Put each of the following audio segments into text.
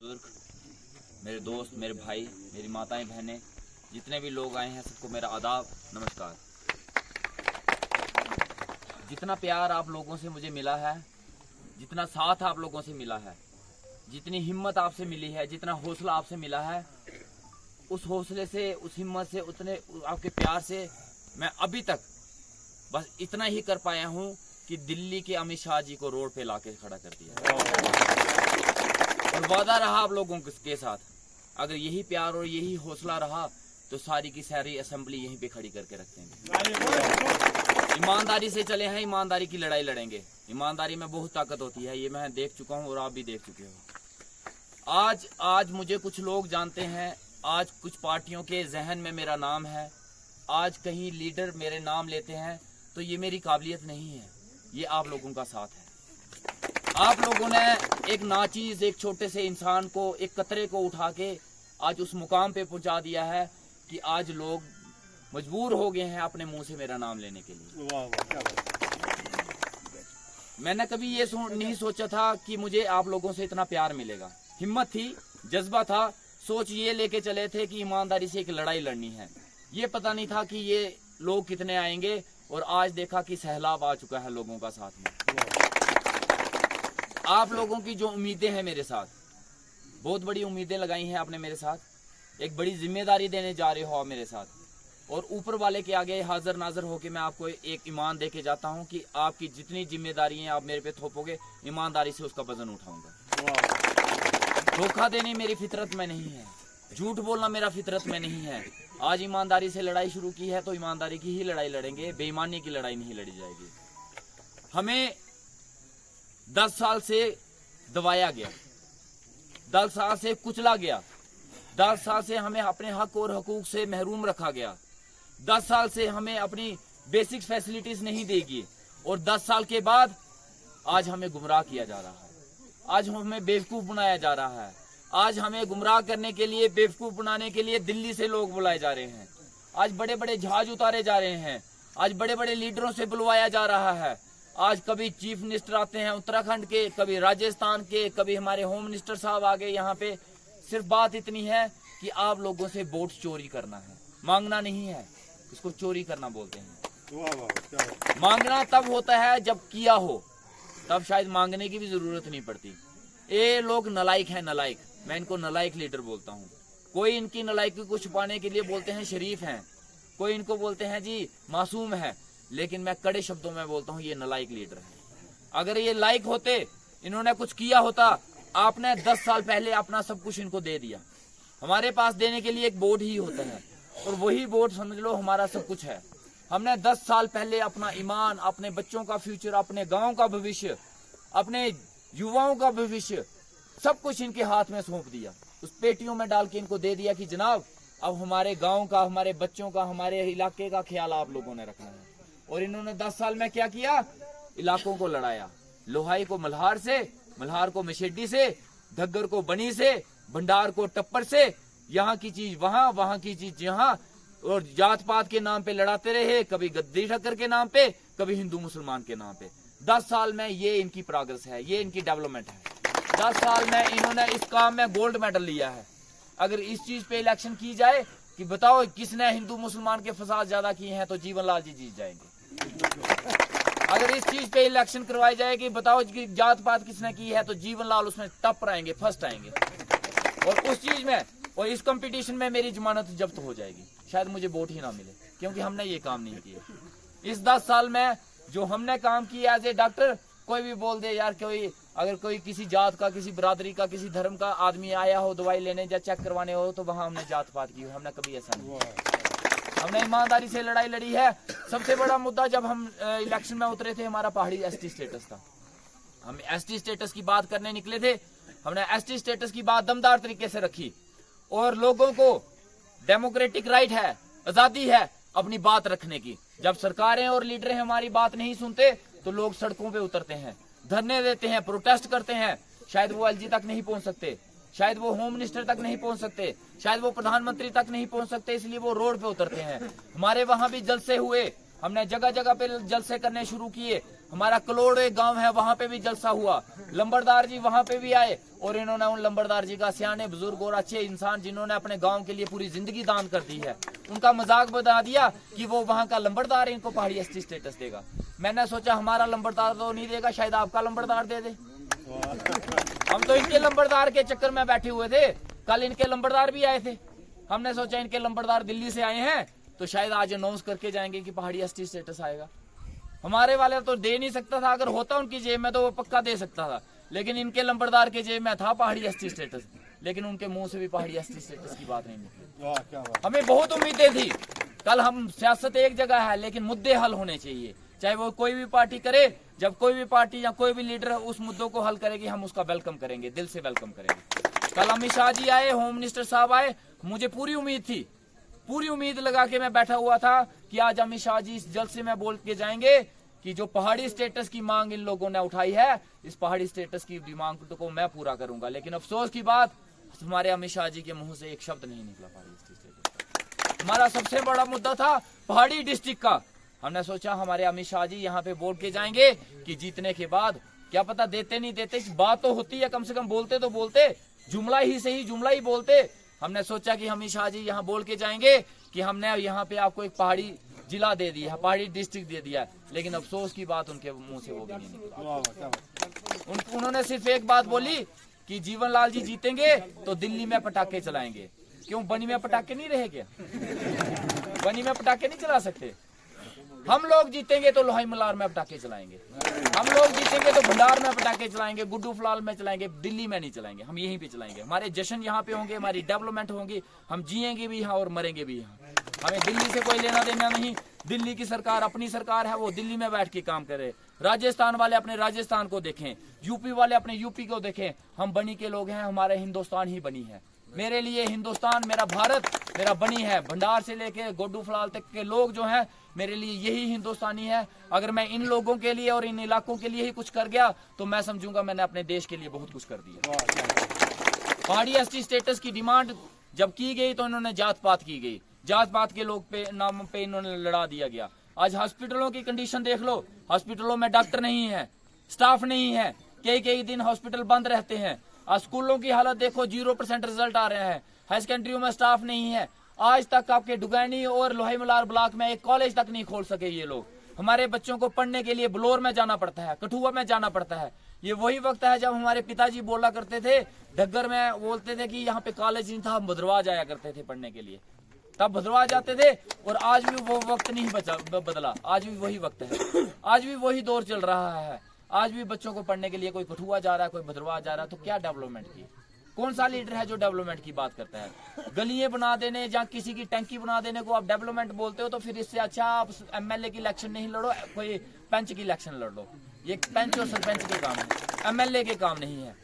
बुजुर्ग, मेरे दोस्त, मेरे भाई, मेरी माताएं, बहनें, जितने भी लोग आए हैं सबको मेरा आदाब, नमस्कार। जितना प्यार आप लोगों से मुझे मिला है, जितना साथ आप लोगों से मिला है, जितनी हिम्मत आपसे मिली है, जितना हौसला आपसे मिला है, उस हौसले से, उस हिम्मत से, उतने आपके प्यार से मैं अभी तक बस इतना ही कर पाया हूँ कि दिल्ली के अमित शाह जी को रोड पे लाके खड़ा कर दिया। और वादा रहा आप लोगों के साथ, अगर यही प्यार और यही हौसला रहा तो सारी की सारी असेंबली यहीं पे खड़ी करके रख देंगे। ईमानदारी से चले हैं, ईमानदारी की लड़ाई लड़ेंगे। ईमानदारी में बहुत ताकत होती है, ये मैं देख चुका हूँ और आप भी देख चुके हो। आज मुझे कुछ लोग जानते हैं, आज कुछ पार्टियों के जहन में मेरा नाम है, आज कहीं लीडर मेरे नाम लेते हैं, तो ये मेरी काबिलियत नहीं है, ये आप लोगों का साथ है। आप लोगों ने एक नाचीज, एक छोटे से इंसान को, एक कतरे को उठा के आज उस मुकाम पे पहुंचा दिया है कि आज लोग मजबूर हो गए हैं अपने मुंह से मेरा नाम लेने के लिए। वाह वाह, क्या बात। मैंने कभी ये नहीं सोचा था कि मुझे आप लोगों से इतना प्यार मिलेगा। हिम्मत थी, जज्बा था, सोच ये लेके चले थे कि ईमानदारी से एक लड़ाई लड़नी है। ये पता नहीं था कि ये लोग कितने आएंगे, और आज देखा कि सैलाब आ चुका है लोगों का साथ में। आप लोगों की जो उम्मीदें हैं मेरे साथ, बहुत बड़ी उम्मीदें लगाई हैं आपने मेरे साथ, एक बड़ी जिम्मेदारी देने जा रहे हो आप मेरे साथ, और ऊपर वाले के आगे हाजिर नाजर होके मैं आपको एक ईमान दे के जाता हूं कि आपकी जितनी जिम्मेदारी हैं आप मेरे पे थोपोगे, ईमानदारी से उसका वजन उठाऊंगा। धोखा देनी मेरी फितरत में नहीं है, झूठ बोलना मेरा फितरत में नहीं है। आज ईमानदारी से लड़ाई शुरू की है तो ईमानदारी की ही लड़ाई लड़ेंगे, बेईमानी की लड़ाई नहीं लड़ी जाएगी। हमें 10 साल से दबाया गया, 10 साल से कुचला गया, 10 साल से हमें अपने हक और हकूक से महरूम रखा गया, 10 साल से हमें अपनी बेसिक फैसिलिटीज नहीं देगी, और 10 साल के बाद आज हमें गुमराह किया जा रहा है, आज हमें बेवकूफ बनाया जा रहा है, आज हमें गुमराह करने के लिए, बेवकूफ बनाने के लिए दिल्ली से लोग बुलाए जा रहे हैं, आज बड़े बड़े जहाज उतारे जा रहे हैं, आज बड़े बड़े लीडरों से बुलवाया जा रहा है। आज कभी चीफ मिनिस्टर आते हैं उत्तराखंड के, कभी राजस्थान के, कभी हमारे होम मिनिस्टर साहब आ गए यहाँ पे। सिर्फ बात इतनी है कि आप लोगों से वोट चोरी करना है, मांगना नहीं है, इसको चोरी करना बोलते हैं। वाह वाह, क्या बात। मांगना तब होता है जब किया हो, तब शायद मांगने की भी जरूरत नहीं पड़ती। ये लोग नलायक हैं, नलायक, मैं इनको नलायक लीडर बोलता हूँ। कोई इनकी नलायकी को छुपाने के लिए बोलते हैं शरीफ हैं, कोई इनको बोलते हैं जी मासूम है, लेकिन मैं कड़े शब्दों में बोलता हूँ ये नलायक लीडर है। अगर ये लायक होते, इन्होंने कुछ किया होता, आपने 10 साल पहले अपना सब कुछ इनको दे दिया। हमारे पास देने के लिए एक बोर्ड ही होता है, और वही बोर्ड समझ लो हमारा सब कुछ है। हमने 10 साल पहले अपना ईमान, अपने बच्चों का फ्यूचर, अपने गांव का भविष्य, अपने युवाओं का भविष्य, सब कुछ इनके हाथ में सौंप दिया, उस पेटियों में डाल के इनको दे दिया कि जनाब अब हमारे गांव का, हमारे बच्चों का, हमारे इलाके का ख्याल आप लोगों ने रखना है। और इन्होंने 10 साल में क्या किया? इलाकों को लड़ाया, लोहाई को मल्हार से, मल्हार को मशेडी से, धग्गर को बनी से, भंडार को टप्पर से, यहाँ की चीज वहां, वहां की चीज यहाँ, और जात पात के नाम पे लड़ाते रहे, कभी गद्दी ठक्कर के नाम पे, कभी हिंदू मुसलमान के नाम पे। 10 साल में ये इनकी प्रोग्रेस है, ये इनकी डेवलपमेंट है। 10 साल में इन्होंने इस काम में गोल्ड मेडल लिया है। अगर इस चीज पे इलेक्शन की जाए कि बताओ किसने हिंदू मुसलमान के फसाद ज्यादा किए हैं, तो जीवनलाल जी जीत जाएंगे। अगर इस चीज पे इलेक्शन करवाई जाए कि बताओ कि जात पात किसने की है, तो जीवनलाल उसमें टप आएंगे, फर्स्ट आएंगे। और उस चीज में और इस कंपटीशन में मेरी जमानत जब्त हो जाएगी, शायद मुझे वोट ही ना मिले, क्योंकि हमने ये काम नहीं किया। इस 10 साल में जो हमने काम किया एज ए डॉक्टर, कोई भी बोल दे यार, कोई अगर कोई किसी जात का, किसी बिरादरी का, किसी धर्म का आदमी आया हो दवाई लेने या चेक करवाने हो, तो वहां हमने जात पात की हो, हमने कभी ऐसा नहीं। हमने ईमानदारी से लड़ाई लड़ी है। सबसे बड़ा मुद्दा जब हम इलेक्शन में उतरे थे, हमारा पहाड़ी एसटी स्टेटस था। हम एसटी स्टेटस की बात करने निकले थे, हमने एसटी स्टेटस की बात दमदार तरीके से रखी, और लोगों को डेमोक्रेटिक राइट है, आजादी है अपनी बात रखने की। जब सरकारें और लीडर हमारी बात नहीं सुनते, तो लोग सड़कों पे उतरते हैं, धरने देते हैं, प्रोटेस्ट करते हैं। शायद वो एलजी तक नहीं पहुंच सकते, शायद वो होम मिनिस्टर तक नहीं पहुंच सकते, शायद वो प्रधानमंत्री तक नहीं पहुंच सकते, इसलिए वो रोड पे उतरते हैं। हमारे वहां भी जलसे हुए, हमने जगह जगह पे जलसे करने शुरू किए। हमारा कलोड़ एक गांव है, वहां पे भी जलसा हुआ, लंबरदार जी वहां पे भी आए और इन्होंने उन लंबरदार जी का सियाने बुजुर्ग और अच्छे इंसान जिन्होंने अपने गांव के लिए पूरी जिंदगी दान कर दी है, उनका मजाक बना दिया कि वो वहां का लंबरदार है, इनको पहाड़ी एसटी स्टेटस देगा। मैंने सोचा हमारा लंबरदार तो नहीं देगा, शायद आपका लंबरदार दे दे। हम तो इनके लंबरदार के चक्कर में बैठे हुए थे, कल इनके लंबरदार भी आए थे। हमने सोचा इनके लंबरदार दिल्ली से आए हैं तो शायद आज अनाउंस करके जाएंगे कि पहाड़ी एसटी स्टेटस आएगा। हमारे वाले तो दे नहीं सकता था, अगर होता उनकी जेब में तो वो पक्का दे सकता था, लेकिन इनके लंबरदार के जेब में था पहाड़ी एसटी स्टेटस, लेकिन उनके मुंह से भी पहाड़ी एसटी स्टेटस की बात नहीं निकली। वाह क्या बात। हमें बहुत उम्मीदें थी। कल हम सियासत एक जगह है, लेकिन मुद्दे हल होने चाहिए, चाहे वो कोई भी पार्टी करे। जब कोई भी पार्टी या कोई भी लीडर उस मुद्दों को हल करेगी, हम उसका वेलकम करेंगे, दिल से वेलकम करेंगे। कल अमित शाह जी आए, होम मिनिस्टर साहब आए, मुझे पूरी उम्मीद थी, पूरी उम्मीद लगा के मैं बैठा हुआ था कि आज अमित शाह जी इस जल्द से मैं बोल के जाएंगे कि जो पहाड़ी स्टेटस की मांग इन लोगों ने उठाई है, इस पहाड़ी स्टेटस की मांग को मैं पूरा करूंगा। लेकिन अफसोस की बात, हमारे अमित शाह जी के मुंह से एक शब्द नहीं निकला पहाड़ी स्टेटस। हमारा सबसे बड़ा मुद्दा था पहाड़ी डिस्ट्रिक्ट का। हमने सोचा हमारे अमित शाह जी यहाँ पे बोल के जाएंगे कि जीतने के बाद, क्या पता देते नहीं देते, बात तो होती है, कम से कम बोलते तो बोलते, जुमला ही सही जुमला ही बोलते। हमने सोचा कि अमित शाह जी यहाँ बोल के जाएंगे कि हमने यहाँ पे आपको एक पहाड़ी जिला दे दिया, पहाड़ी डिस्ट्रिक्ट दे दिया, लेकिन अफसोस की बात उनके मुंह से वो भी नहीं निकला। वाह क्या बात। उन्होंने सिर्फ एक बात बोली कि जीवन लाल जी जीतेंगे तो दिल्ली में पटाखे चलाएंगे। क्यों, बनी में पटाखे नहीं रहे क्या? बनी में पटाखे नहीं चला सकते? हम लोग जीतेंगे तो लोहाई मलार में पटाखे चलाएंगे, हम लोग जीतेंगे तो भंडार में पटाखे चलाएंगे, गुड्डू फलाल में चलाएंगे, दिल्ली में नहीं चलाएंगे, हम यहीं पे चलाएंगे। हमारे जश्न यहाँ पे होंगे, हमारी डेवलपमेंट होंगी, हम जिएंगे भी यहाँ और मरेंगे भी यहाँ। हमें दिल्ली से कोई लेना देना नहीं। दिल्ली की सरकार अपनी सरकार है, वो दिल्ली में बैठ के काम करे। राजस्थान वाले अपने राजस्थान को देखें, यूपी वाले अपने यूपी को देखें। हम बनी के लोग हैं, हमारे हिंदुस्तान ही बनी है। मेरे लिए हिंदुस्तान, मेरा भारत, मेरा बनी है। भंडार से लेके गोड्डू फलाल तक के लोग जो हैं, मेरे लिए यही हिंदुस्तानी है। अगर मैं इन लोगों के लिए और इन इलाकों के लिए ही कुछ कर गया तो मैं समझूंगा मैंने अपने देश के लिए बहुत कुछ कर दिया। पहाड़ी एसटी स्टेटस की डिमांड जब की गई तो इन्होंने जात पात की गई, जात पात के लोग पे नाम पे इन्होंने लड़ा दिया गया। आज हॉस्पिटलों की कंडीशन देख लो, हॉस्पिटलों में डॉक्टर नहीं है, स्टाफ नहीं है, कई कई दिन हॉस्पिटल बंद रहते हैं। आज स्कूलों की हालत देखो, 0% रिजल्ट आ रहे हैं। हाई सेकेंडरियों में स्टाफ नहीं है। आज तक आपके डुगैनी और लोहाई मलार ब्लॉक में एक कॉलेज तक नहीं खोल सके ये लोग। हमारे बच्चों को पढ़ने के लिए ब्लोर में जाना पड़ता है, कठुआ में जाना पड़ता है। ये वही वक्त है जब हमारे पिताजी बोला करते थे, डग्गर में बोलते थे कि यहाँ पे कॉलेज नहीं था, हम भद्रवाह जाया करते थे पढ़ने के लिए, तब भद्रवाह जाते थे। और आज भी वो वक्त नहीं बदला, आज भी वही वक्त है, आज भी वही दौर चल रहा है। आज भी बच्चों को पढ़ने के लिए कोई कठुआ जा रहा है, कोई भद्रवाह जा रहा है। तो क्या डेवलपमेंट की? कौन सा लीडर है जो डेवलपमेंट की बात करता है? गलियां बना देने या किसी की टंकी बना देने को आप डेवलपमेंट बोलते हो, तो फिर इससे अच्छा आप एमएलए की इलेक्शन नहीं लड़ो, कोई पंच की इलेक्शन लड़ लो। ये पंच और सरपंच के काम है, एमएलए के काम नहीं है।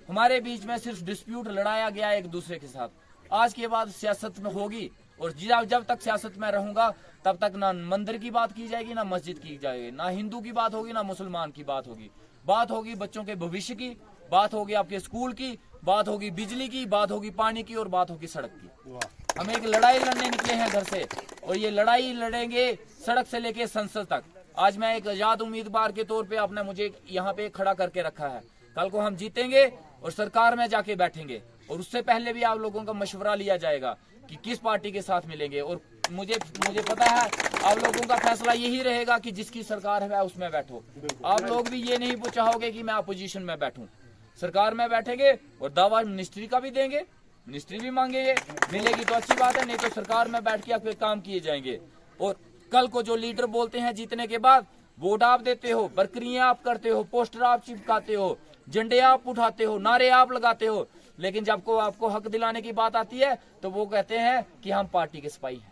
हमारे बीच में सिर्फ डिस्प्यूट लड़ाया गया एक दूसरे के साथ। आज के बाद सियासत में होगी, और जब तक सियासत में रहूंगा तब तक ना मंदिर की बात की जाएगी, ना मस्जिद की जाएगी, ना हिंदू की बात होगी, ना मुसलमान की बात होगी। बात होगी बच्चों के भविष्य की, बात होगी आपके स्कूल की, बात होगी बिजली की, बात होगी पानी की, और बात होगी सड़क की। हम एक लड़ाई लड़ने निकले हैं घर से, और ये लड़ाई लड़ेंगे सड़क से लेके संसद तक। आज मैं एक आजाद उम्मीदवार के तौर पे आपने मुझे यहाँ पे खड़ा करके रखा है। कल को हम जीतेंगे और सरकार में जाके बैठेंगे, और उससे पहले भी आप लोगों का मशवरा लिया जाएगा कि किस पार्टी के साथ मिलेंगे। और मुझे पता है आप लोगों का फैसला यही रहेगा कि जिसकी सरकार है उसमें बैठो। आप लोग भी ये नहीं चाहोगे कि मैं अपोजिशन में बैठूं। सरकार में बैठेंगे और दावा मिनिस्ट्री का भी देंगे, मिनिस्ट्री भी मांगेंगे, मिलेगी तो अच्छी बात है, नहीं तो सरकार में बैठ के आपके काम किए जाएंगे। और कल को जो लीडर बोलते हैं जीतने के बाद, वोट आप देते हो, बरकरियां आप करते हो, पोस्टर आप चिपकाते हो, झंडे आप उठाते हो, नारे आप लगाते हो, लेकिन जब को आपको हक दिलाने की बात आती है तो वो कहते हैं कि हम पार्टी के सिपाही हैं।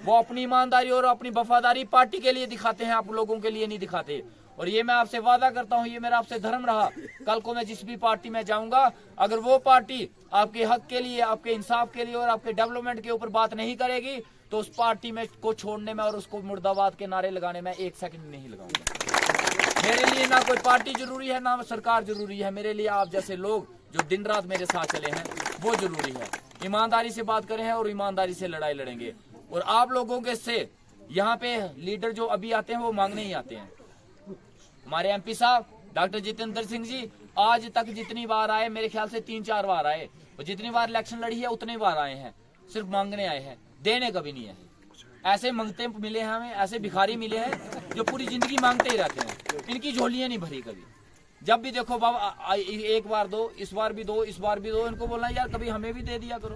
वो अपनी ईमानदारी और अपनी वफादारी पार्टी के लिए दिखाते हैं, आप लोगों के लिए नहीं दिखाते। और ये मैं आपसे वादा करता हूँ, ये मेरा आपसे धर्म रहा, कल को मैं जिस भी पार्टी में जाऊंगा, अगर वो पार्टी आपके हक के लिए, आपके इंसाफ के लिए और आपके डेवलपमेंट के ऊपर बात नहीं करेगी, तो उस पार्टी में को छोड़ने में और उसको मुर्दाबाद के नारे लगाने में एक सेकंड नहीं लगाऊंगा। मेरे लिए ना कोई पार्टी जरूरी है, ना सरकार जरूरी है। मेरे लिए आप जैसे लोग जो दिन रात मेरे साथ चले हैं वो जरूरी है। ईमानदारी से बात करें और ईमानदारी से लड़ाई लड़ेंगे। और आप लोगों के से यहाँ पे लीडर जो अभी आते हैं वो मांगने ही आते हैं, हमारे MP साहब डॉक्टर जितेंद्र सिंह जी आज तक जितनी बार आए, मेरे ख्याल से 3-4 बार आए, और जितनी बार इलेक्शन लड़ी है उतनी बार आए हैं, सिर्फ मांगने आए हैं, देने कभी नहीं है। ऐसे मंगते मिले हैं हमें, ऐसे भिखारी मिले हैं जो पूरी जिंदगी मांगते ही रहते हैं, इनकी झोलियां नहीं भरी कभी। जब भी देखो बाबा एक बार दो, इस बार भी दो, इस बार भी दो, इनको बोलना यार कभी हमें भी दे दिया करो।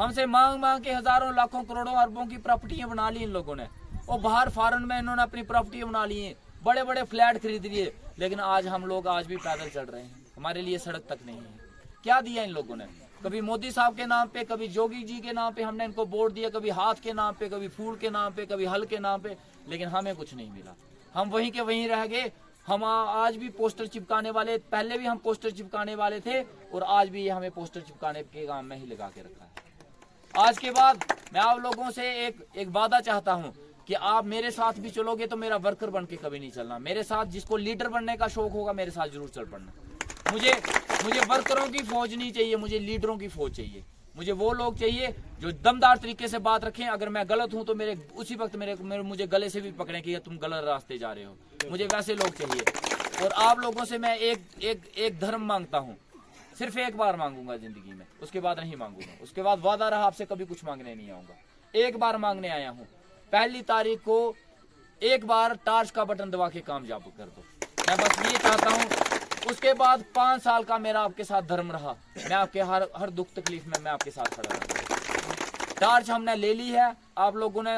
हमसे मांग मांग के हजारों लाखों करोड़ों अरबों की प्रॉपर्टियां बना ली इन लोगों ने, और बाहर फॉरेन में इन्होंने अपनी प्रॉपर्टी बना ली है, बड़े बड़े फ्लैट खरीद लिए, लेकिन आज हम लोग आज भी पैदल चल रहे हैं, हमारे लिए सड़क तक नहीं है। क्या दिया इन लोगों ने? कभी मोदी साहब के नाम पे, कभी जोगी जी के नाम पे हमने इनको वोट दिया, कभी हाथ के नाम पे, कभी फूल के नाम पे, कभी हल के नाम पे, लेकिन हमें कुछ नहीं मिला। हम वहीं के वहीं रह गए। हम आज भी पोस्टर चिपकाने वाले, पहले भी हम पोस्टर चिपकाने वाले थे, और आज भी ये हमें पोस्टर चिपकाने के काम में ही लगा के रखा है। आज के बाद मैं आप लोगों से एक वादा चाहता हूँ कि आप मेरे साथ भी चलोगे तो मेरा वर्कर बन के कभी नहीं चलना। मेरे साथ जिसको लीडर बनने का शौक होगा मेरे साथ जरूर चल पड़ना। मुझे वर्करों की फौज नहीं चाहिए, मुझे लीडरों की फौज चाहिए। मुझे वो लोग चाहिए जो दमदार तरीके से बात रखें। अगर मैं गलत हूं तो मेरे उसी वक्त मुझे गले से भी पकड़ें कि तुम गलत रास्ते जा रहे हो। मुझे वैसे लोग चाहिए। और आप लोगों से मैं एक धर्म मांगता हूं, सिर्फ एक बार मांगूंगा जिंदगी में, उसके बाद नहीं मांगूंगा। उसके बाद वादा रहा आपसे कभी कुछ मांगने नहीं आऊंगा। एक बार मांगने आया हूं, 1 तारीख को एक बार टार्च का बटन दबा के कामयाब कर दो। मैं बस ये चाहता हूं। उसके बाद 5 साल का मेरा आपके साथ धर्म रहा। मैं आपके हर दुख तकलीफ में मैं आपके साथ खड़ा रहा। टार्च हमने ले ली है, आप लोगों ने